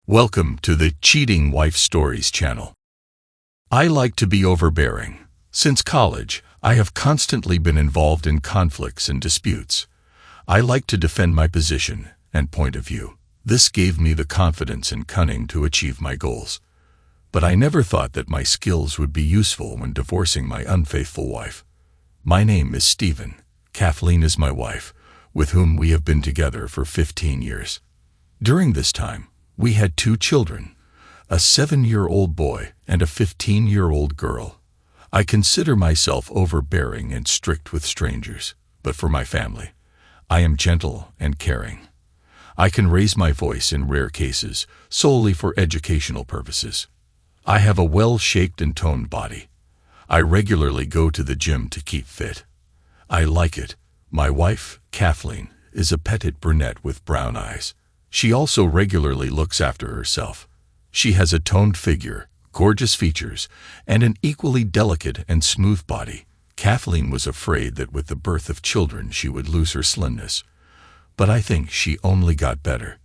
Welcome to the Cheating Wife Stories channel. I like to be overbearing. Since college, I have constantly been involved in conflicts and disputes. I like to defend my position and point of view. This gave me the confidence and cunning to achieve my goals. But I never thought that my skills would be useful when divorcing my unfaithful wife. My name is Stephen. Kathleen is my wife, with whom we have been together for 15 years. During this time, we had 2 children, a 7-year-old boy and a 15-year-old girl. I consider myself overbearing and strict with strangers, but for my family, I am gentle and caring. I can raise my voice in rare cases, solely for educational purposes. I have a well-shaped and toned body. I regularly go to the gym to keep fit. I like it. My wife, Kathleen, is a petite brunette with brown eyes. She also regularly looks after herself. She has a toned figure, gorgeous features, and an equally delicate and smooth body. Kathleen was afraid that with the birth of children she would lose her slimness, but I think she only got better.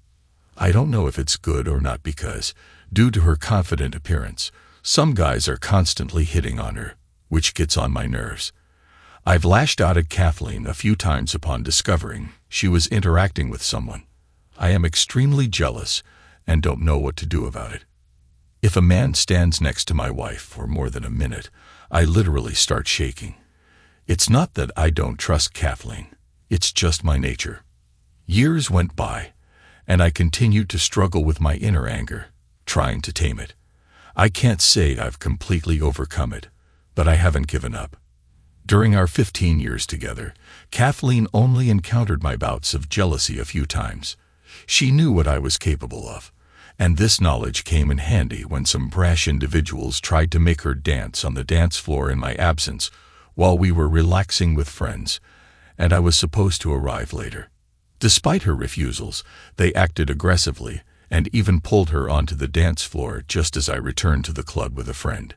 I don't know if it's good or not because, due to her confident appearance, some guys are constantly hitting on her, which gets on my nerves. I've lashed out at Kathleen a few times upon discovering she was interacting with someone. I am extremely jealous and don't know what to do about it. If a man stands next to my wife for more than a minute, I literally start shaking. It's not that I don't trust Kathleen, it's just my nature. Years went by, and I continued to struggle with my inner anger, trying to tame it. I can't say I've completely overcome it, but I haven't given up. During our 15 years together, Kathleen only encountered my bouts of jealousy a few times. She knew what I was capable of, and this knowledge came in handy when some brash individuals tried to make her dance on the dance floor in my absence while we were relaxing with friends, and I was supposed to arrive later. Despite her refusals, they acted aggressively and even pulled her onto the dance floor just as I returned to the club with a friend.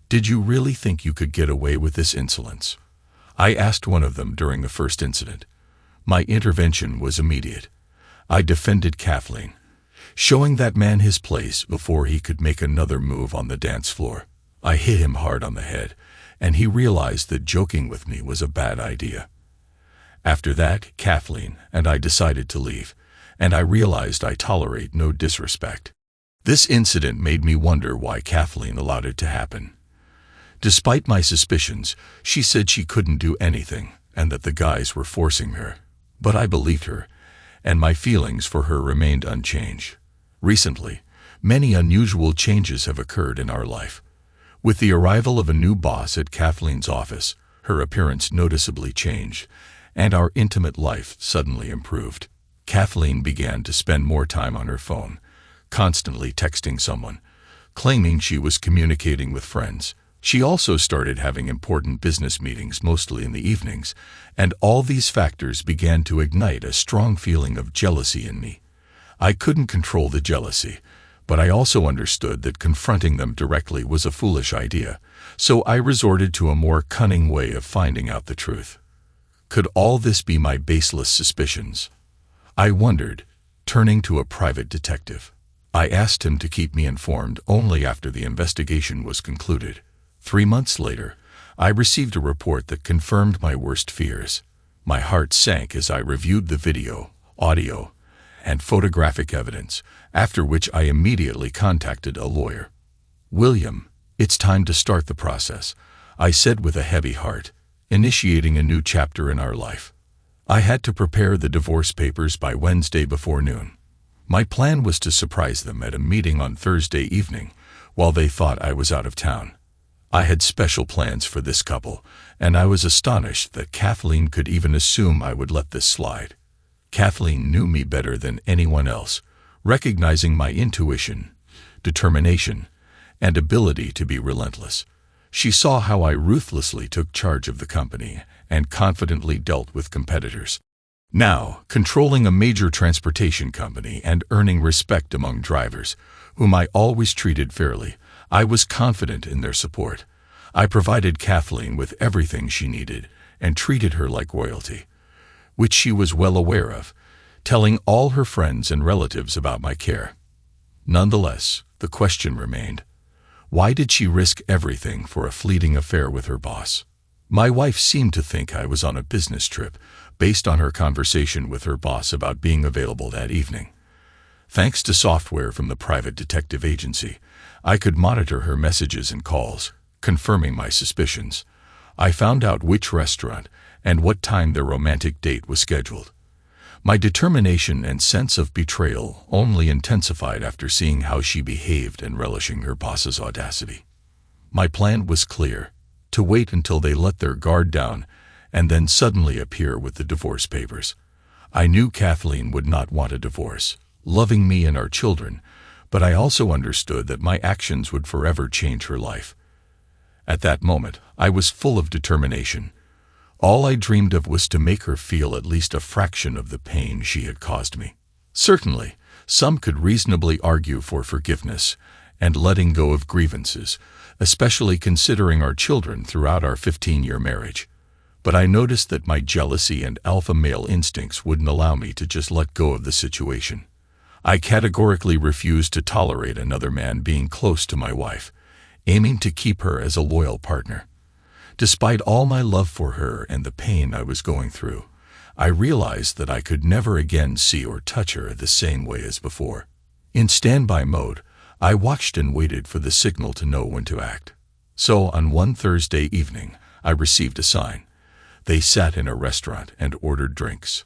"Did you really think you could get away with this insolence?" I asked one of them during the first incident. My intervention was immediate. I defended Kathleen, showing that man his place before he could make another move on the dance floor. I hit him hard on the head, and he realized that joking with me was a bad idea. After that, Kathleen and I decided to leave, and I realized I tolerate no disrespect. This incident made me wonder why Kathleen allowed it to happen. Despite my suspicions, she said she couldn't do anything and that the guys were forcing her. But I believed her, and my feelings for her remained unchanged. Recently, many unusual changes have occurred in our life. With the arrival of a new boss at Kathleen's office, her appearance noticeably changed, and our intimate life suddenly improved. Kathleen began to spend more time on her phone, constantly texting someone, claiming she was communicating with friends. She also started having important business meetings mostly in the evenings, and all these factors began to ignite a strong feeling of jealousy in me. I couldn't control the jealousy, but I also understood that confronting them directly was a foolish idea, so I resorted to a more cunning way of finding out the truth. Could all this be my baseless suspicions? I wondered, turning to a private detective. I asked him to keep me informed only after the investigation was concluded. 3 months later, I received a report that confirmed my worst fears. My heart sank as I reviewed the video, audio, and photographic evidence, after which I immediately contacted a lawyer. "William, it's time to start the process," I said with a heavy heart, initiating a new chapter in our life. I had to prepare the divorce papers by Wednesday before noon. My plan was to surprise them at a meeting on Thursday evening while they thought I was out of town. I had special plans for this couple, and I was astonished that Kathleen could even assume I would let this slide. Kathleen knew me better than anyone else, recognizing my intuition, determination, and ability to be relentless. She saw how I ruthlessly took charge of the company and confidently dealt with competitors. Now, controlling a major transportation company and earning respect among drivers, whom I always treated fairly, I was confident in their support. I provided Kathleen with everything she needed and treated her like royalty, which she was well aware of, telling all her friends and relatives about my care. Nonetheless, the question remained. Why did she risk everything for a fleeting affair with her boss? My wife seemed to think I was on a business trip, based on her conversation with her boss about being available that evening. Thanks to software from the private detective agency, I could monitor her messages and calls, confirming my suspicions. I found out which restaurant and what time their romantic date was scheduled. My determination and sense of betrayal only intensified after seeing how she behaved and relishing her boss's audacity. My plan was clear: to wait until they let their guard down and then suddenly appear with the divorce papers. I knew Kathleen would not want a divorce, loving me and our children, but I also understood that my actions would forever change her life. At that moment, I was full of determination. All I dreamed of was to make her feel at least a fraction of the pain she had caused me. Certainly, some could reasonably argue for forgiveness and letting go of grievances, especially considering our children throughout our 15-year marriage. But I noticed that my jealousy and alpha male instincts wouldn't allow me to just let go of the situation. I categorically refused to tolerate another man being close to my wife, aiming to keep her as a loyal partner. Despite all my love for her and the pain I was going through, I realized that I could never again see or touch her the same way as before. In standby mode, I watched and waited for the signal to know when to act. So on one Thursday evening, I received a sign. They sat in a restaurant and ordered drinks.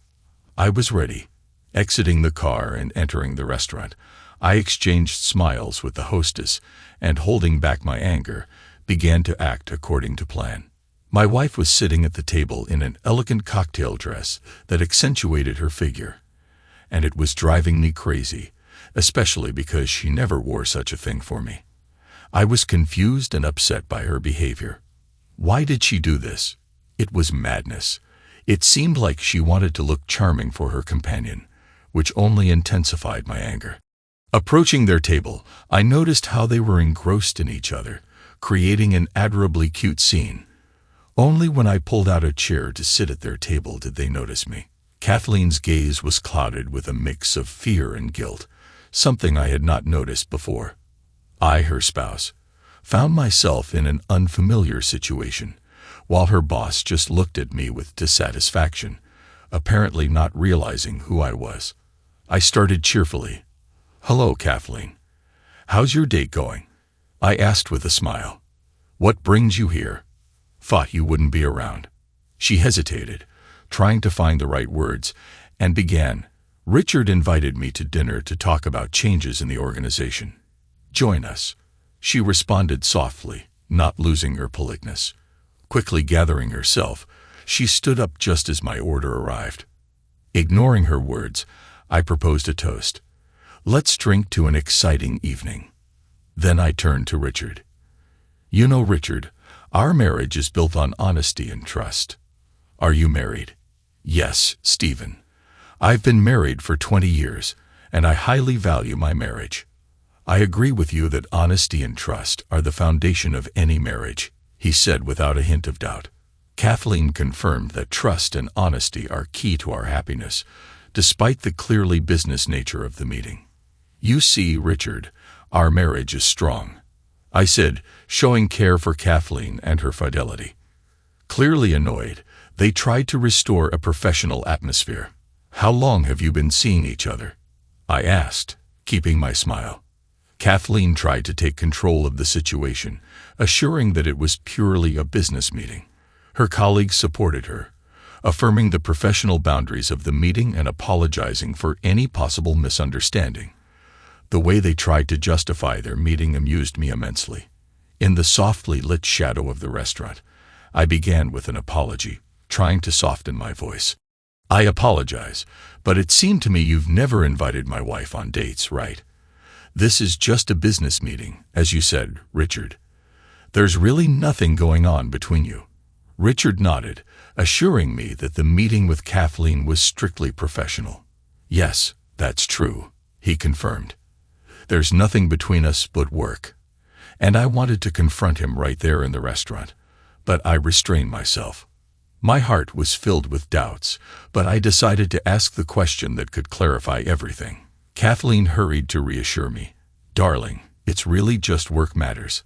I was ready. Exiting the car and entering the restaurant, I exchanged smiles with the hostess and, holding back my anger, began to act according to plan. My wife was sitting at the table in an elegant cocktail dress that accentuated her figure, and it was driving me crazy, especially because she never wore such a thing for me. I was confused and upset by her behavior. Why did she do this? It was madness. It seemed like she wanted to look charming for her companion, which only intensified my anger. Approaching their table, I noticed how they were engrossed in each other, creating an adorably cute scene. Only when I pulled out a chair to sit at their table did they notice me. Kathleen's gaze was clouded with a mix of fear and guilt, something I had not noticed before. I, her spouse, found myself in an unfamiliar situation, while her boss just looked at me with dissatisfaction, apparently not realizing who I was. I started cheerfully. "Hello, Kathleen. How's your date going?" I asked with a smile. "What brings you here? Thought you wouldn't be around." She hesitated, trying to find the right words, and began. "Richard invited me to dinner to talk about changes in the organization." "Join us," she responded softly, not losing her politeness. Quickly gathering herself, she stood up just as my order arrived. Ignoring her words, I proposed a toast. "Let's drink to an exciting evening." Then I turned to Richard. "You know, Richard, our marriage is built on honesty and trust. Are you married?" "Yes, Stephen. I've been married for 20 years, and I highly value my marriage." "I agree with you that honesty and trust are the foundation of any marriage," he said without a hint of doubt. Kathleen confirmed that trust and honesty are key to our happiness, despite the clearly business nature of the meeting. "You see, Richard, our marriage is strong," I said, showing care for Kathleen and her fidelity. Clearly annoyed, they tried to restore a professional atmosphere. "How long have you been seeing each other?" I asked, keeping my smile. Kathleen tried to take control of the situation, assuring that it was purely a business meeting. Her colleagues supported her, affirming the professional boundaries of the meeting and apologizing for any possible misunderstanding. The way they tried to justify their meeting amused me immensely. In the softly lit shadow of the restaurant, I began with an apology, trying to soften my voice. "I apologize, but it seemed to me you've never invited my wife on dates, right? This is just a business meeting, as you said, Richard. There's really nothing going on between you." Richard nodded, assuring me that the meeting with Kathleen was strictly professional. "Yes, that's true," he confirmed. "There's nothing between us but work." And I wanted to confront him right there in the restaurant, but I restrained myself. My heart was filled with doubts, but I decided to ask the question that could clarify everything. Kathleen hurried to reassure me. Darling, it's really just work matters.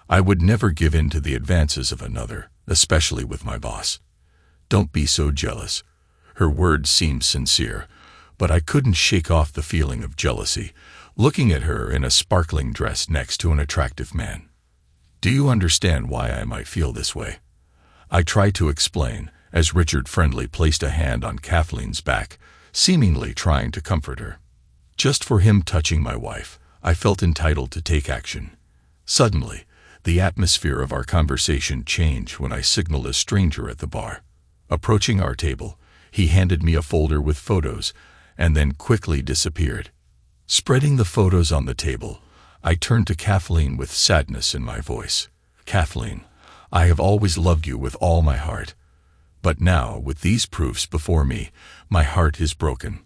I would never give in to the advances of another, especially with my boss. Don't be so jealous. Her words seemed sincere, but I couldn't shake off the feeling of jealousy, looking at her in a sparkling dress next to an attractive man. Do you understand why I might feel this way? I tried to explain, as Richard friendly placed a hand on Kathleen's back, seemingly trying to comfort her. Just for him touching my wife, I felt entitled to take action. Suddenly, the atmosphere of our conversation changed when I signaled a stranger at the bar. Approaching our table, he handed me a folder with photos and then quickly disappeared. Spreading the photos on the table, I turned to Kathleen with sadness in my voice. Kathleen, I have always loved you with all my heart. But now, with these proofs before me, my heart is broken,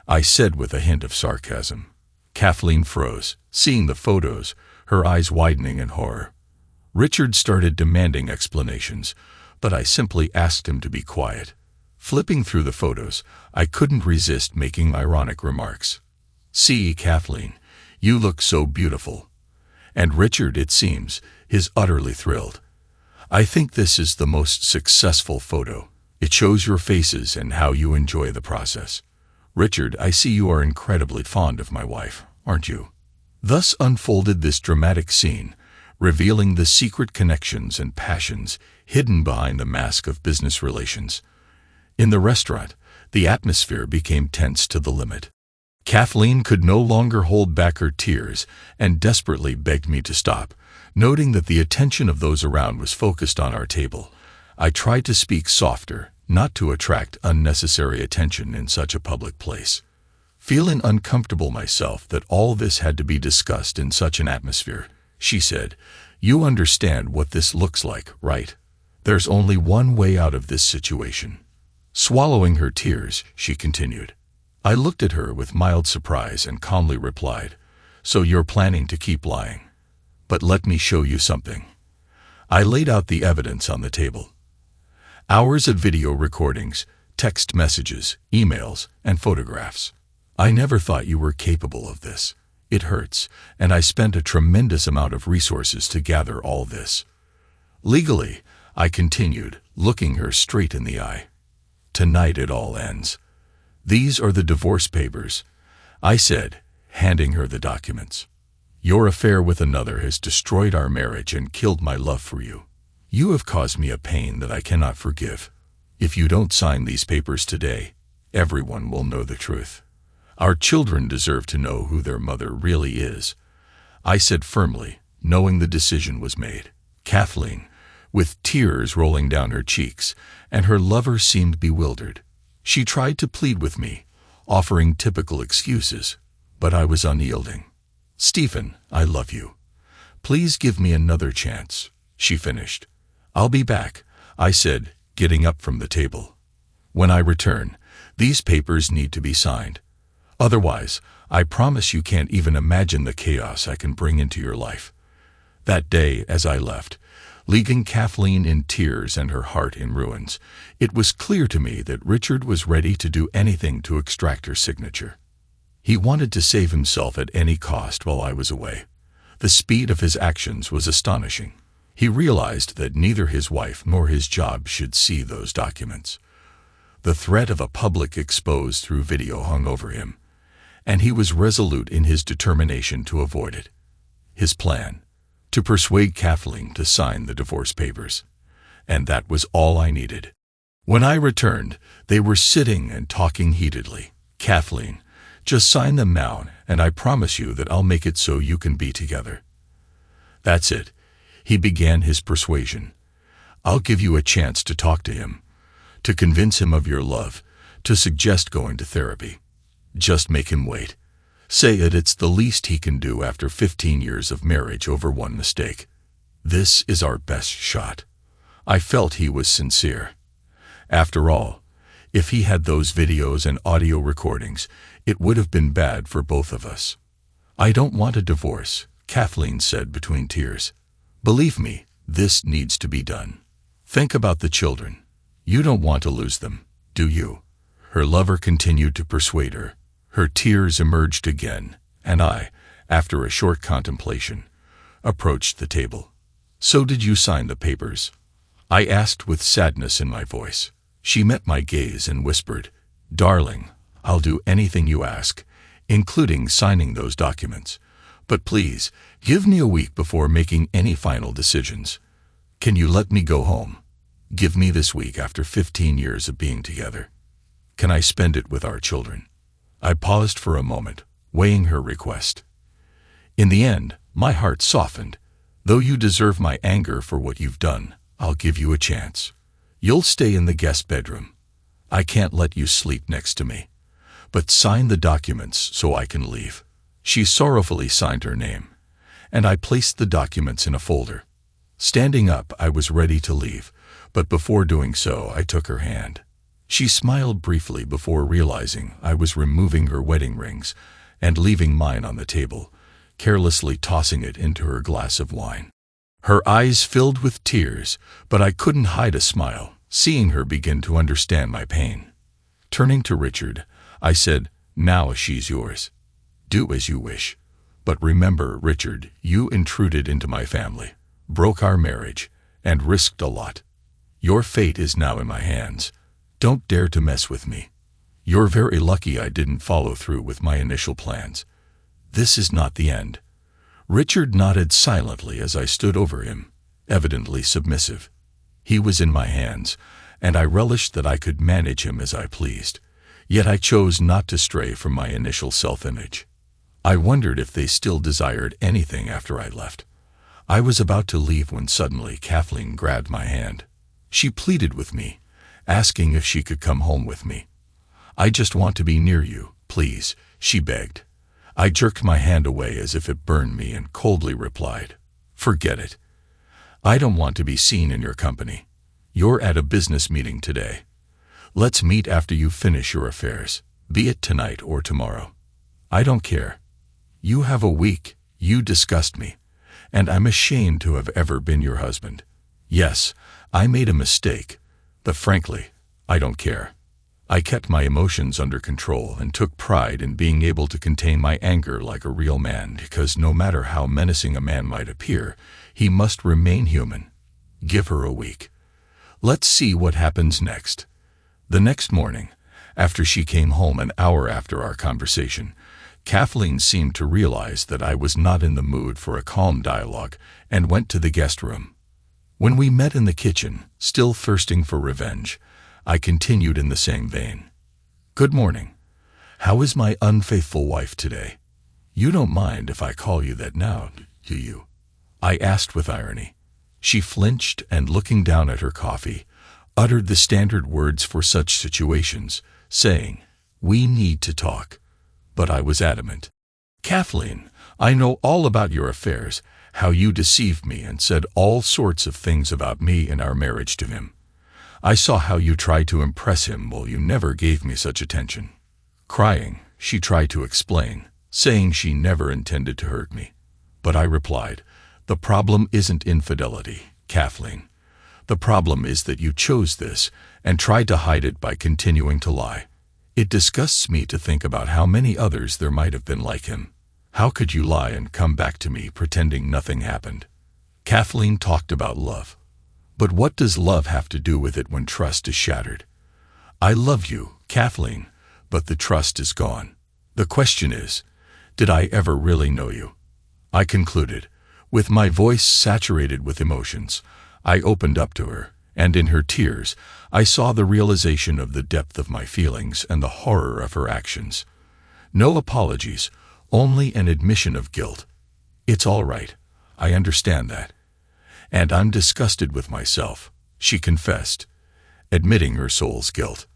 I said with a hint of sarcasm. Kathleen froze, seeing the photos, her eyes widening in horror. Richard started demanding explanations, but I simply asked him to be quiet. Flipping through the photos, I couldn't resist making ironic remarks. See, Kathleen, you look so beautiful. And Richard, it seems, is utterly thrilled. I think this is the most successful photo. It shows your faces and how you enjoy the process. Richard, I see you are incredibly fond of my wife, aren't you? Thus unfolded this dramatic scene, revealing the secret connections and passions hidden behind the mask of business relations. In the restaurant, the atmosphere became tense to the limit. Kathleen could no longer hold back her tears and desperately begged me to stop. Noting that the attention of those around was focused on our table, I tried to speak softer, not to attract unnecessary attention in such a public place. Feeling uncomfortable myself that all this had to be discussed in such an atmosphere, she said, "You understand what this looks like, right? There's only one way out of this situation." Swallowing her tears, she continued. I looked at her with mild surprise and calmly replied, "So you're planning to keep lying? But let me show you something." I laid out the evidence on the table. Hours of video recordings, text messages, emails, and photographs. I never thought you were capable of this. It hurts, and I spent a tremendous amount of resources to gather all this. Legally, I continued, looking her straight in the eye. Tonight it all ends. These are the divorce papers, I said, handing her the documents. Your affair with another has destroyed our marriage and killed my love for you. You have caused me a pain that I cannot forgive. If you don't sign these papers today, everyone will know the truth. Our children deserve to know who their mother really is, I said firmly, knowing the decision was made. Kathleen, with tears rolling down her cheeks, and her lover seemed bewildered. She tried to plead with me, offering typical excuses, but I was unyielding. "Stephen, I love you. Please give me another chance," she finished. "I'll be back," I said, getting up from the table. "When I return, these papers need to be signed. Otherwise, I promise you can't even imagine the chaos I can bring into your life." That day, as I left, leaving Kathleen in tears and her heart in ruins, it was clear to me that Richard was ready to do anything to extract her signature. He wanted to save himself at any cost while I was away. The speed of his actions was astonishing. He realized that neither his wife nor his job should see those documents. The threat of a public expose through video hung over him, and he was resolute in his determination to avoid it. His plan: to persuade Kathleen to sign the divorce papers. And that was all I needed. When I returned, they were sitting and talking heatedly. "Kathleen, just sign them now, and I promise you that I'll make it so you can be together." "That's it." He began his persuasion. "I'll give you a chance to talk to him, to convince him of your love, to suggest going to therapy. Just make him wait. Say that it's the least he can do after 15 years of marriage over one mistake. This is our best shot." I felt he was sincere. After all, if he had those videos and audio recordings, it would have been bad for both of us. "I don't want a divorce," Kathleen said between tears. "Believe me, this needs to be done. Think about the children. You don't want to lose them, do you?" Her lover continued to persuade her. Her tears emerged again, and I, after a short contemplation, approached the table. "So did you sign the papers?" I asked with sadness in my voice. She met my gaze and whispered, "Darling, I'll do anything you ask, including signing those documents. But please, give me a week before making any final decisions. Can you let me go home? Give me this week after 15 years of being together. Can I spend it with our children?" I paused for a moment, weighing her request. In the end, my heart softened. "Though you deserve my anger for what you've done, I'll give you a chance. You'll stay in the guest bedroom. I can't let you sleep next to me. But sign the documents so I can leave." She sorrowfully signed her name, and I placed the documents in a folder. Standing up, I was ready to leave, but before doing so, I took her hand. She smiled briefly before realizing I was removing her wedding rings and leaving mine on the table, carelessly tossing it into her glass of wine. Her eyes filled with tears, but I couldn't hide a smile, seeing her begin to understand my pain. Turning to Richard, I said, "Now she's yours. Do as you wish. But remember, Richard, you intruded into my family, broke our marriage, and risked a lot. Your fate is now in my hands. Don't dare to mess with me. You're very lucky I didn't follow through with my initial plans. This is not the end." Richard nodded silently as I stood over him, evidently submissive. He was in my hands, and I relished that I could manage him as I pleased. Yet I chose not to stray from my initial self-image. I wondered if they still desired anything after I left. I was about to leave when suddenly Kathleen grabbed my hand. She pleaded with me, asking if she could come home with me. "I just want to be near you, please," she begged. I jerked my hand away as if it burned me and coldly replied, "Forget it. I don't want to be seen in your company. You're at a business meeting today. Let's meet after you finish your affairs, be it tonight or tomorrow. I don't care. You have a week. You disgust me, and I'm ashamed to have ever been your husband. Yes, I made a mistake, but frankly, I don't care." I kept my emotions under control and took pride in being able to contain my anger like a real man, because no matter how menacing a man might appear, he must remain human. Give her a week. Let's see what happens next. The next morning, after she came home an hour after our conversation, Kathleen seemed to realize that I was not in the mood for a calm dialogue and went to the guest room. When we met in the kitchen, still thirsting for revenge, I continued in the same vein. "Good morning. How is my unfaithful wife today? You don't mind if I call you that now, do you?" I asked with irony. She flinched and, looking down at her coffee, uttered the standard words for such situations, saying, "We need to talk." But I was adamant. "Kathleen, I know all about your affairs, how you deceived me and said all sorts of things about me and our marriage to him. I saw how you tried to impress him while you never gave me such attention." Crying, she tried to explain, saying she never intended to hurt me. But I replied, "The problem isn't infidelity, Kathleen. The problem is that you chose this and tried to hide it by continuing to lie. It disgusts me to think about how many others there might have been like him. How could you lie and come back to me pretending nothing happened?" Kathleen talked about love. But what does love have to do with it when trust is shattered? I love you, Kathleen, but the trust is gone. The question is, did I ever really know you? I concluded. With my voice saturated with emotions, I opened up to her, and in her tears, I saw the realization of the depth of my feelings and the horror of her actions. No apologies, only an admission of guilt. "It's all right. I understand that. And I'm disgusted with myself," she confessed, admitting her soul's guilt.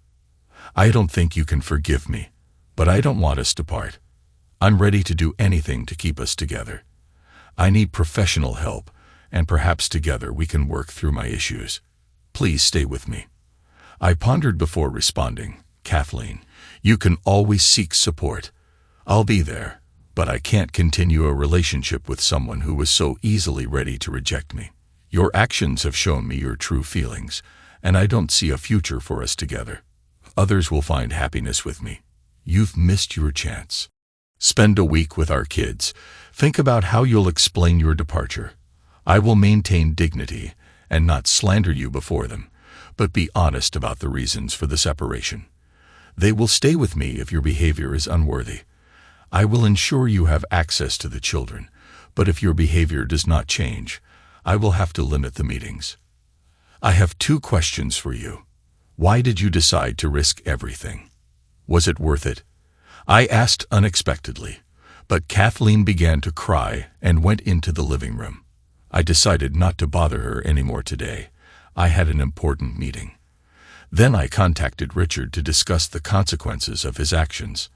"I don't think you can forgive me, but I don't want us to part. I'm ready to do anything to keep us together. I need professional help, and perhaps together we can work through my issues. Please stay with me." I pondered before responding, "Kathleen, you can always seek support. I'll be there, but I can't continue a relationship with someone who was so easily ready to reject me. Your actions have shown me your true feelings, and I don't see a future for us together. Others will find happiness with me. You've missed your chance." Spend a week with our kids. Think about how you'll explain your departure. I will maintain dignity and not slander you before them, but be honest about the reasons for the separation. They will stay with me if your behavior is unworthy. I will ensure you have access to the children, but if your behavior does not change, I will have to limit the meetings. I have 2 questions for you. Why did you decide to risk everything? Was it worth it? I asked unexpectedly, but Kathleen began to cry and went into the living room. I decided not to bother her anymore today. I had an important meeting. Then I contacted Richard to discuss the consequences of his actions.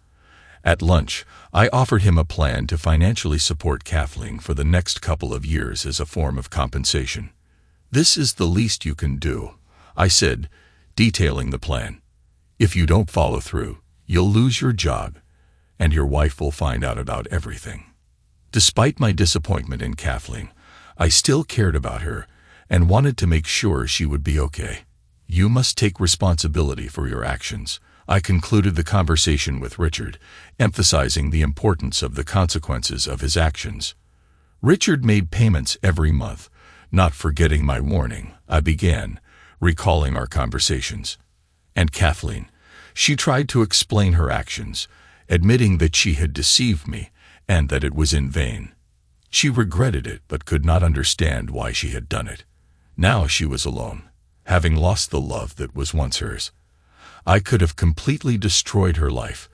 At lunch, I offered him a plan to financially support Kathleen for the next couple of years as a form of compensation. This is the least you can do, I said, detailing the plan. If you don't follow through, you'll lose your job, and your wife will find out about everything. Despite my disappointment in Kathleen, I still cared about her and wanted to make sure she would be okay. You must take responsibility for your actions. I concluded the conversation with Richard, emphasizing the importance of the consequences of his actions. Richard made payments every month, not forgetting my warning. I began, recalling our conversations. And Kathleen, she tried to explain her actions, admitting that she had deceived me and that it was in vain. She regretted it but could not understand why she had done it. Now she was alone, having lost the love that was once hers. I could have completely destroyed her life,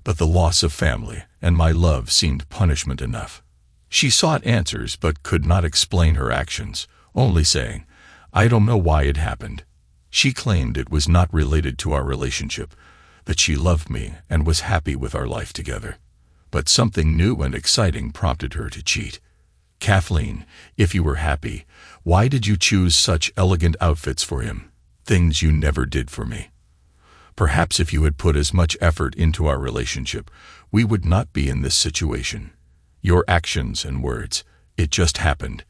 but the loss of family and my love seemed punishment enough. She sought answers but could not explain her actions, only saying, "I don't know why it happened." She claimed it was not related to our relationship, that she loved me and was happy with our life together. But something new and exciting prompted her to cheat. Kathleen, if you were happy, why did you choose such elegant outfits for him? Things you never did for me. Perhaps if you had put as much effort into our relationship, we would not be in this situation. Your actions and words, it just happened.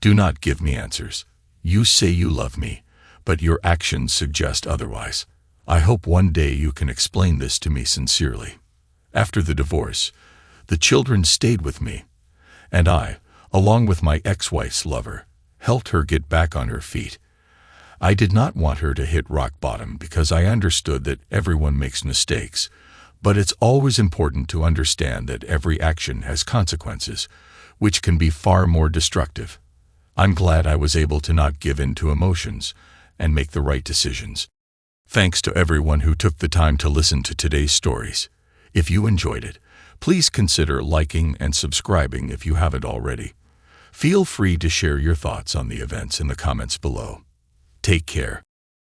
Do not give me answers. You say you love me, but your actions suggest otherwise. I hope one day you can explain this to me sincerely. After the divorce, the children stayed with me, and I, along with my ex-wife's lover, helped her get back on her feet. I did not want her to hit rock bottom because I understood that everyone makes mistakes, but it's always important to understand that every action has consequences, which can be far more destructive. I'm glad I was able to not give in to emotions and make the right decisions. Thanks to everyone who took the time to listen to today's stories. If you enjoyed it, please consider liking and subscribing if you haven't already. Feel free to share your thoughts on the events in the comments below. Take care.